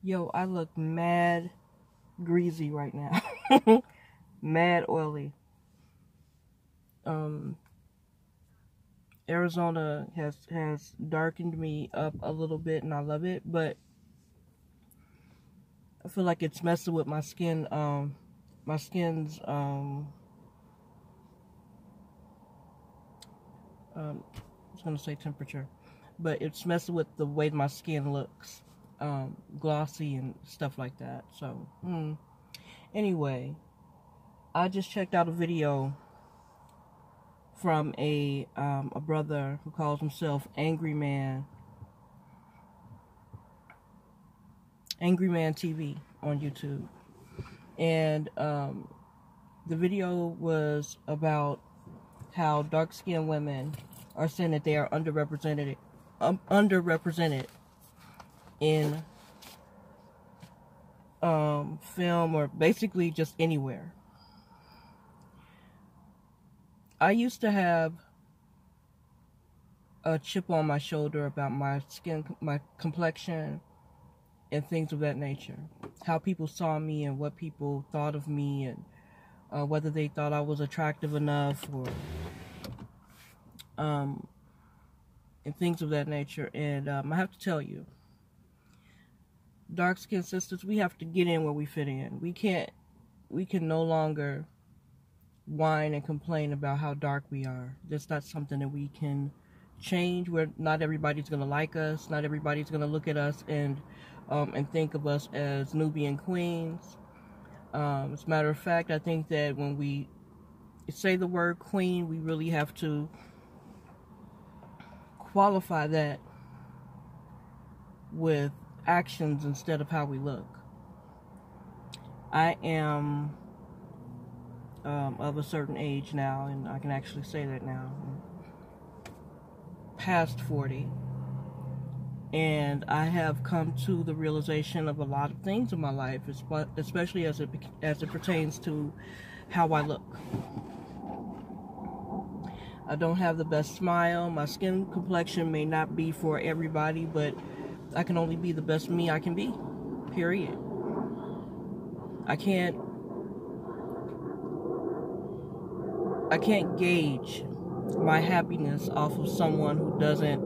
Yo, I look mad greasy right now. Mad oily. Arizona has darkened me up a little bit, and I love it, but I feel like it's messing with my skin. My skin's I was gonna say temperature, but it's messing with the way my skin looks, glossy and stuff like that. So, anyway, I just checked out a video from a brother who calls himself Angry Man TV on YouTube, and the video was about how dark-skinned women are saying that they are underrepresented in film, or basically just anywhere. I used to have a chip on my shoulder about my skin, my complexion, and things of that nature. How people saw me and what people thought of me, and whether they thought I was attractive enough, or and things of that nature. And I have to tell you, dark-skinned sisters, we have to get in where we fit in. We can no longer whine and complain about how dark we are. That's not something that we can change. Not everybody's gonna like us. Not everybody's gonna look at us and think of us as Nubian queens. As a matter of fact, I think that when we say the word queen, we really have to qualify that with actions instead of how we look. I am of a certain age now, and I can actually say that now, past 40, and I have come to the realization of a lot of things in my life, especially as it pertains to how I look. I don't have the best smile. My skin complexion may not be for everybody, but I can only be the best me I can be, period. I can't gauge my happiness off of someone who doesn't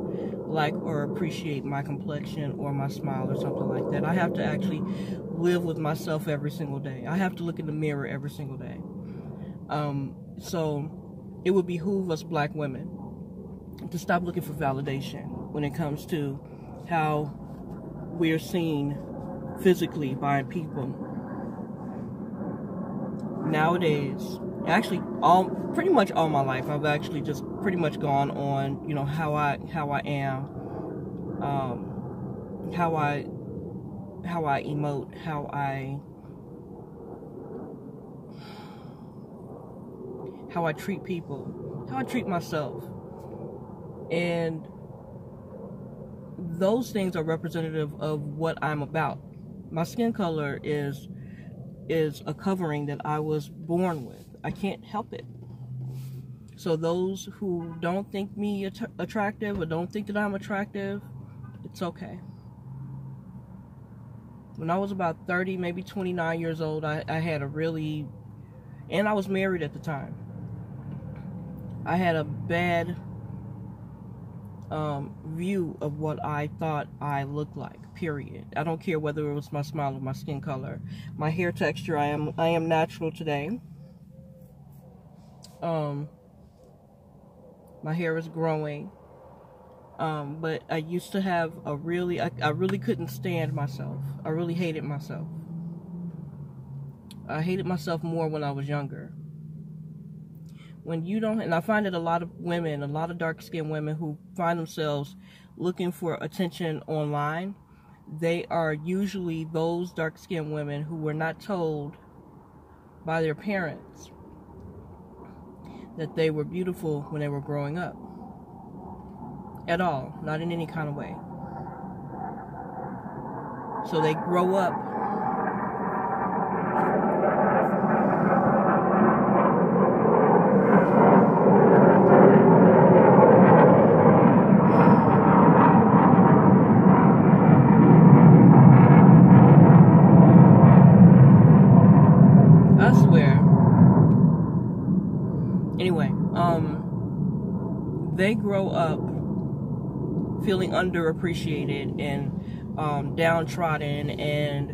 like or appreciate my complexion or my smile or something like that. I have to actually live with myself every single day. I have to look in the mirror every single day. So it would behoove us black women to stop looking for validation when it comes to how we're seen physically by people. Nowadays, actually pretty much all my life, I've actually just pretty much gone on, you know, how I am, how I emote, how I treat people, how I treat myself. And those things are representative of what I'm about. My skin color is a covering that I was born with. I can't help it. So those who don't think me attractive, or don't think that I'm attractive, it's okay. When I was about 30, maybe 29 years old, I had a really, and I was married at the time, I had a bad view of what I thought I looked like, period. I don't care whether it was my smile or my skin color. My hair texture, I am natural today. My hair is growing. But I used to have I really couldn't stand myself. I really hated myself. I hated myself more when I was younger. When you don't, and I find that a lot of women, a lot of dark-skinned women who find themselves looking for attention online, they are usually those dark-skinned women who were not told by their parents that they were beautiful when they were growing up. At all. Not in any kind of way. So they grow up grow up feeling underappreciated and downtrodden, and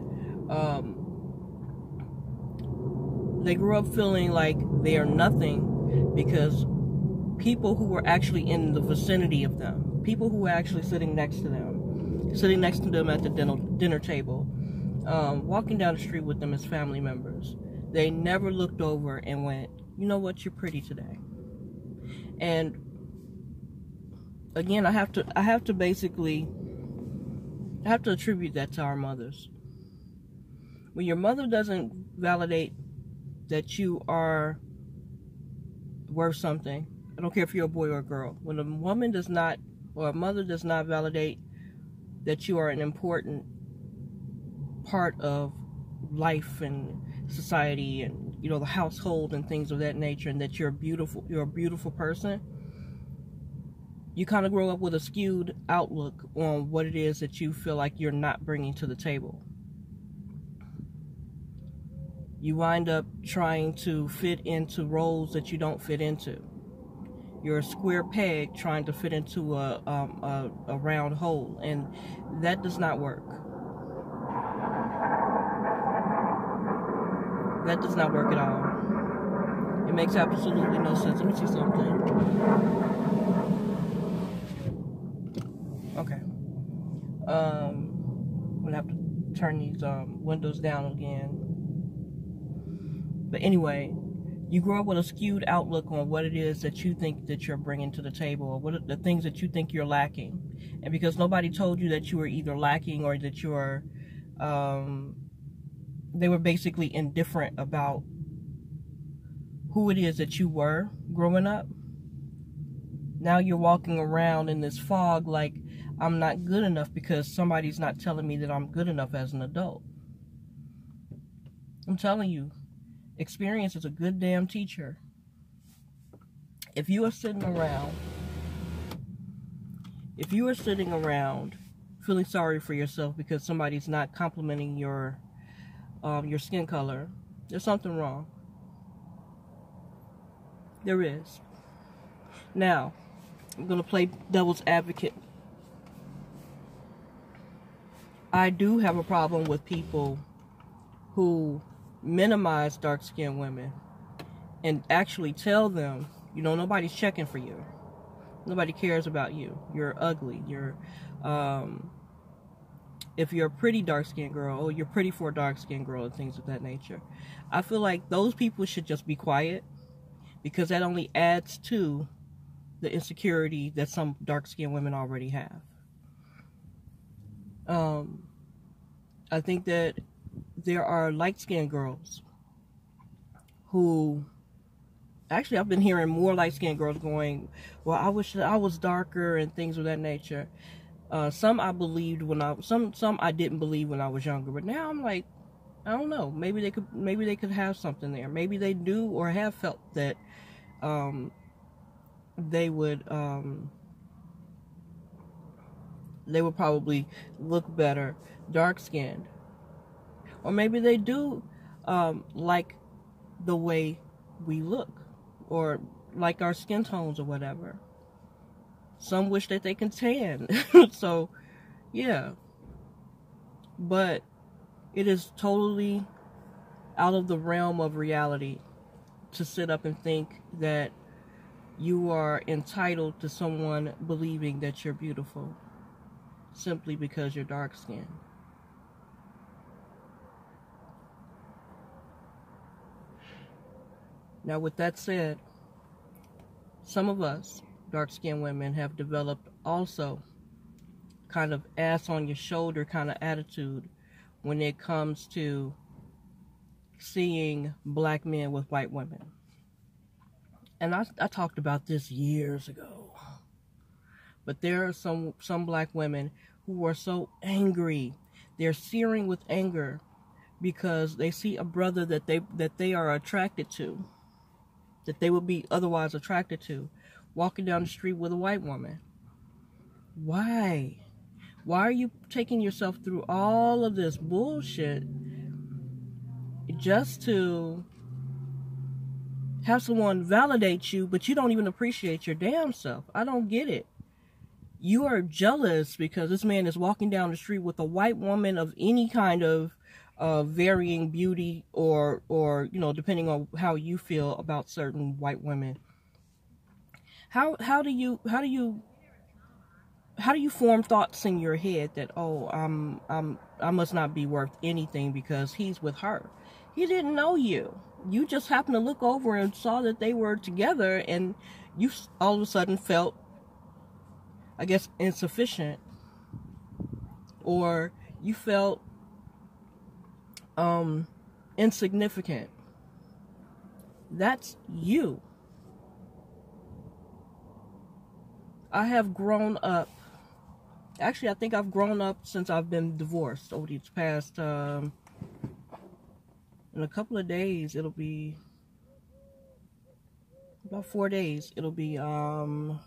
they grew up feeling like they are nothing because people who were actually in the vicinity of them, people who were actually sitting next to them at the dinner table, walking down the street with them as family members, they never looked over and went, you know what, you're pretty today. And again, I have to attribute that to our mothers. When your mother doesn't validate that you are worth something, I don't care if you're a boy or a girl. When a woman does not, or a mother does not validate that you are an important part of life and society and, you know, the household and things of that nature, and that you're a beautiful person, you kind of grow up with a skewed outlook on what it is that you feel like you're not bringing to the table. You wind up trying to fit into roles that you don't fit into. You're a square peg trying to fit into a round hole, and that does not work. That does not work at all. It makes absolutely no sense. Let me see something. Okay. I'm gonna have to turn these windows down again. But anyway, you grow up with a skewed outlook on what it is that you think that you're bringing to the table, or what are the things that you think you're lacking. And because nobody told you that you were either lacking or that you are, they were basically indifferent about who it is that you were growing up. Now you're walking around in this fog like, I'm not good enough because somebody's not telling me that I'm good enough as an adult. I'm telling you, experience is a good damn teacher. If you are sitting around feeling sorry for yourself because somebody's not complimenting your skin color, there's something wrong. There is. Now, I'm going to play devil's advocate. I do have a problem with people who minimize dark-skinned women and actually tell them, you know, nobody's checking for you. Nobody cares about you. You're ugly. If you're a pretty dark-skinned girl, or you're pretty for a dark-skinned girl, and things of that nature. I feel like those people should just be quiet, because that only adds to the insecurity that some dark-skinned women already have. I think that there are light-skinned girls who, actually I've been hearing more light-skinned girls going, well, I wish that I was darker and things of that nature. Some I believed some I didn't believe when I was younger, but now I'm like, I don't know, maybe they could have something there. Maybe they do or have felt that they would probably look better dark-skinned. Or maybe they do like the way we look, or like our skin tones or whatever. Some wish that they can tan. So, yeah. But it is totally out of the realm of reality to sit up and think that you are entitled to someone believing that you're beautiful simply because you're dark-skinned. Now, with that said, some of us dark-skinned women have developed also kind of ass on your shoulder kind of attitude when it comes to seeing black men with white women. And I talked about this years ago. But there are some black women who are so angry. They're searing with anger because they see a brother that they are attracted to, that they would be otherwise attracted to, walking down the street with a white woman. Why? Why are you taking yourself through all of this bullshit just to have someone validate you, but you don't even appreciate your damn self. I don't get it. You are jealous because this man is walking down the street with a white woman of any kind of varying beauty, or you know, depending on how you feel about certain white women. How do you form thoughts in your head that, oh, I must not be worth anything because he's with her? He didn't know you. You just happened to look over and saw that they were together, and you all of a sudden felt, I guess, insufficient, or you felt insignificant. That's you. I have grown up. Actually, I think I've grown up since I've been divorced over these past, in a couple of days, it'll be about 4 days. It'll be 8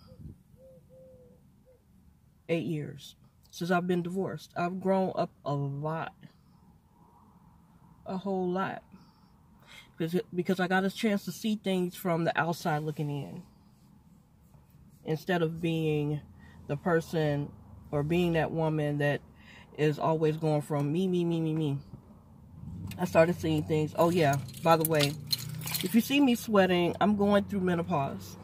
years since I've been divorced. I've grown up a lot. A whole lot. Because I got a chance to see things from the outside looking in. Instead of being the person or being that woman that is always going from me. I started seeing things. Oh yeah, by the way, if you see me sweating, I'm going through menopause.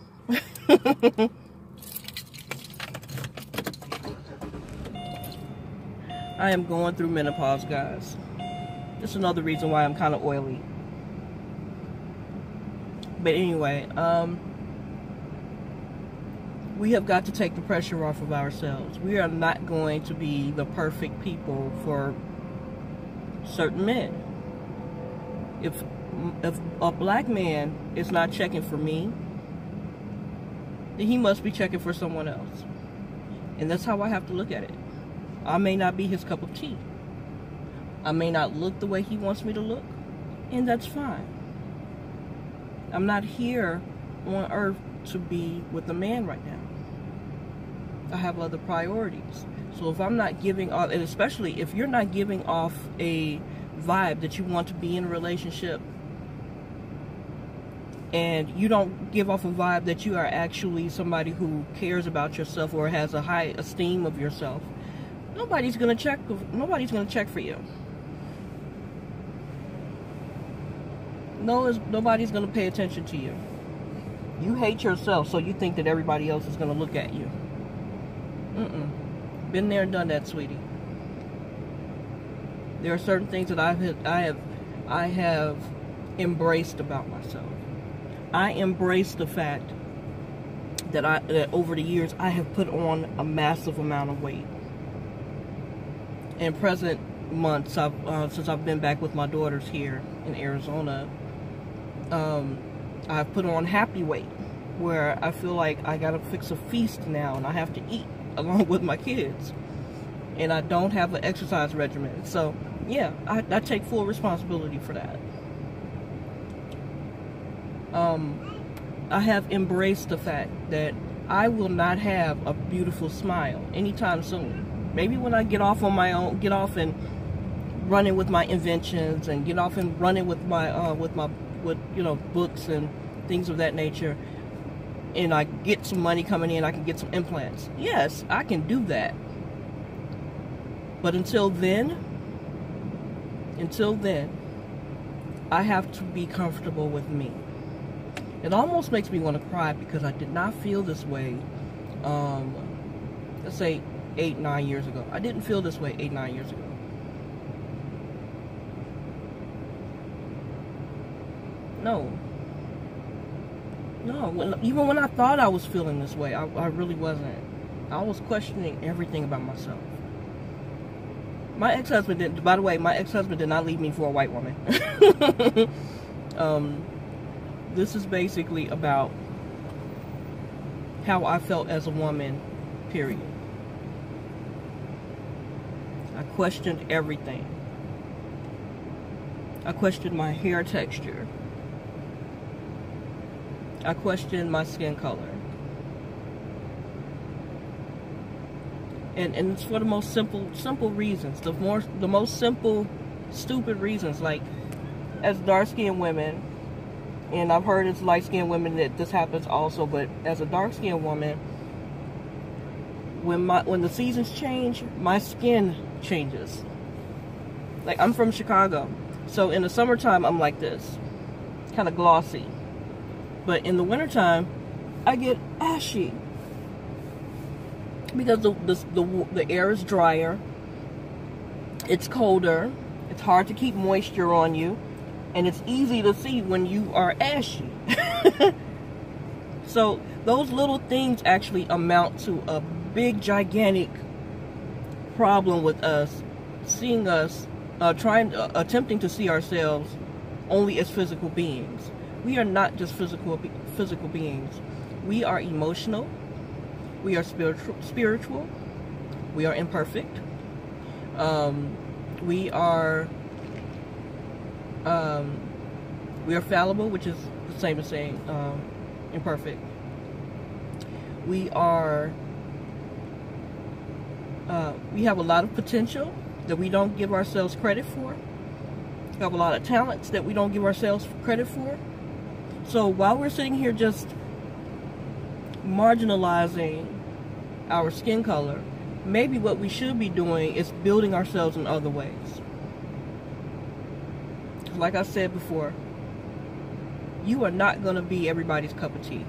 I am going through menopause, guys. That's another reason why I'm kind of oily. But anyway, we have got to take the pressure off of ourselves. We are not going to be the perfect people for certain men. If a black man is not checking for me, then he must be checking for someone else. And that's how I have to look at it. I may not be his cup of tea. I may not look the way he wants me to look, and that's fine. I'm not here on earth to be with a man right now. I have other priorities. So if I'm not giving off, and especially if you're not giving off a vibe that you want to be in a relationship, and you don't give off a vibe that you are actually somebody who cares about yourself or has a high esteem of yourself, nobody's gonna check for you. Nobody's gonna pay attention to you. You hate yourself, so you think that everybody else is gonna look at you. Been there and done that, sweetie. There are certain things that I have embraced about myself. I embrace the fact that over the years I have put on a massive amount of weight. In present months, since I've been back with my daughters here in Arizona, I've put on happy weight, where I feel like I gotta fix a feast now and I have to eat along with my kids, and I don't have an exercise regimen. So yeah, I take full responsibility for that. I have embraced the fact that I will not have a beautiful smile anytime soon. Maybe when I get off on my own, get off and running with my inventions, and get off and running with my you know, books and things of that nature, and I get some money coming in, I can get some implants. Yes, I can do that. But until then, I have to be comfortable with me. It almost makes me want to cry because I did not feel this way, let's say 8-9 years ago. I didn't feel this way 8-9 years ago. No, even when I thought I was feeling this way, I really wasn't. I was questioning everything about myself. My ex-husband didn't, by the way, my ex-husband did not leave me for a white woman. This is basically about how I felt as a woman, period. I questioned everything. I questioned my hair texture. I questioned my skin color. And it's for the most simple reasons. The most simple, stupid reasons. Like, as dark-skinned women, And I've heard as light-skinned women that this happens also, but as a dark-skinned woman, when the seasons change, my skin changes. Like, I'm from Chicago, so in the summertime I'm like this, kind of glossy. But in the wintertime, I get ashy because the air is drier, it's colder, it's hard to keep moisture on you, and it's easy to see when you are ashy. So those little things actually amount to a big, gigantic problem with us seeing us, attempting to see ourselves only as physical beings. We are not just physical beings. We are emotional. We are spiritual. We are imperfect. We are fallible, which is the same as saying imperfect. We are. We have a lot of potential that we don't give ourselves credit for. We have a lot of talents that we don't give ourselves credit for. So while we're sitting here just marginalizing our skin color, maybe what we should be doing is building ourselves in other ways. Like I said before, you are not going to be everybody's cup of tea.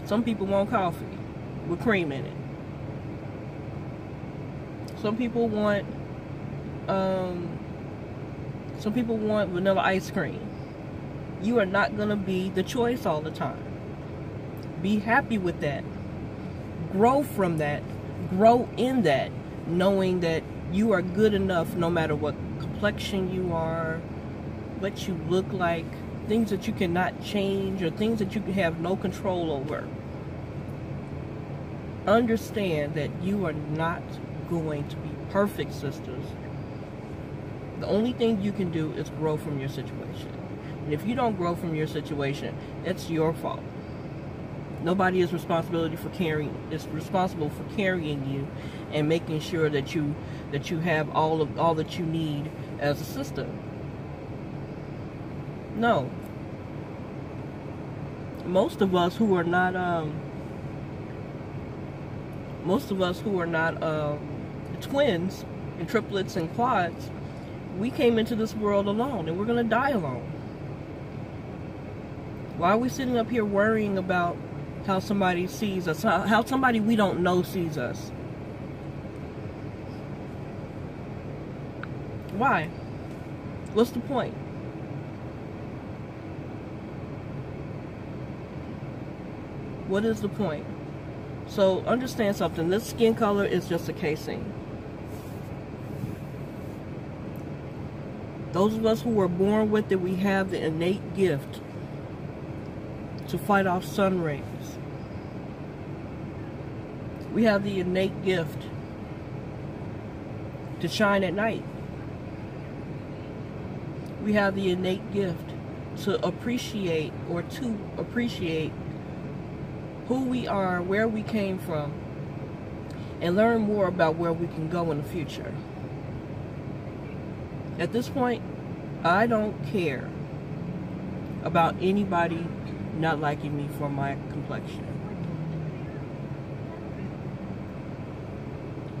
Some people want coffee with cream in it. Some people want vanilla ice cream. You are not going to be the choice all the time. Be happy with that. Grow from that. Grow in that, knowing that you are good enough no matter what complexion you are, what you look like, things that you cannot change, or things that you have no control over. Understand that you are not going to be perfect, sisters. The only thing you can do is grow from your situation. And if you don't grow from your situation, it's your fault. Nobody is responsible for carrying you and making sure that you have all that you need as a sister. No. Most of us who are not twins and triplets and quads, we came into this world alone, and we're going to die alone. Why are we sitting up here worrying about how somebody sees us, how somebody we don't know sees us? Why? What's the point? What is the point? So understand something. This skin color is just a casing. Those of us who were born with it, we have the innate gift to fight off sun rays. We have the innate gift to shine at night. We have the innate gift to appreciate who we are, where we came from, and learn more about where we can go in the future. At this point, I don't care about anybody not liking me for my complexion,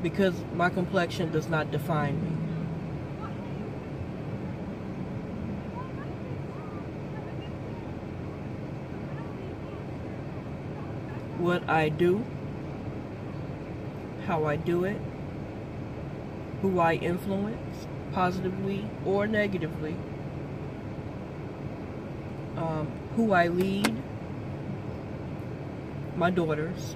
because my complexion does not define me. What I do, how I do it, who I influence, positively or negatively, who I lead, my daughters,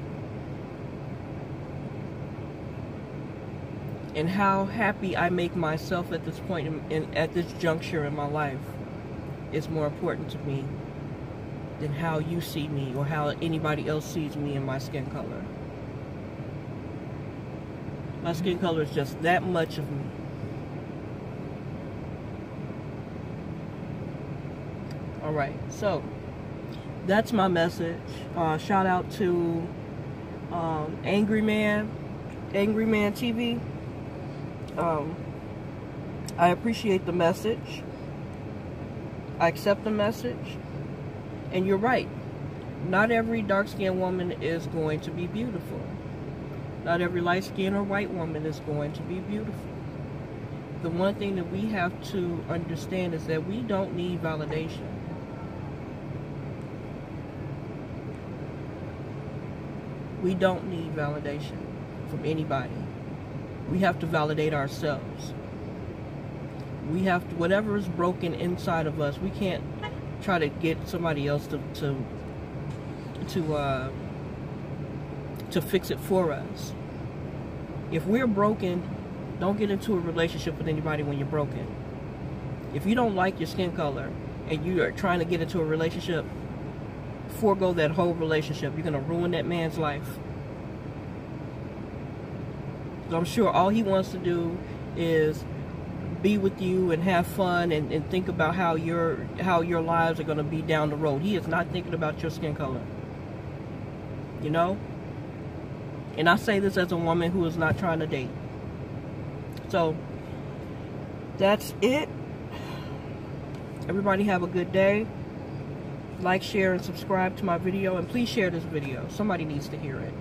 and how happy I make myself at this point at this juncture in my life is more important to me than how you see me or how anybody else sees me in my skin color. My skin color is just that much of me. Alright, so that's my message. Shout out to Angry Man TV. I appreciate the message. I accept the message. And you're right. Not every dark-skinned woman is going to be beautiful. Not every light-skinned or white woman is going to be beautiful. The one thing that we have to understand is that we don't need validation. We don't need validation from anybody. We have to validate ourselves. We have to, whatever is broken inside of us, we can't try to get somebody else to fix it for us. If we're broken, don't get into a relationship with anybody when you're broken. If you don't like your skin color and you are trying to get into a relationship, forego that whole relationship. You're going to ruin that man's life. So I'm sure all he wants to do is be with you and have fun and think about how your lives are going to be down the road. He is not thinking about your skin color. You know? And I say this as a woman who is not trying to date. So, that's it. Everybody have a good day. Like, share, and subscribe to my video. And please share this video. Somebody needs to hear it.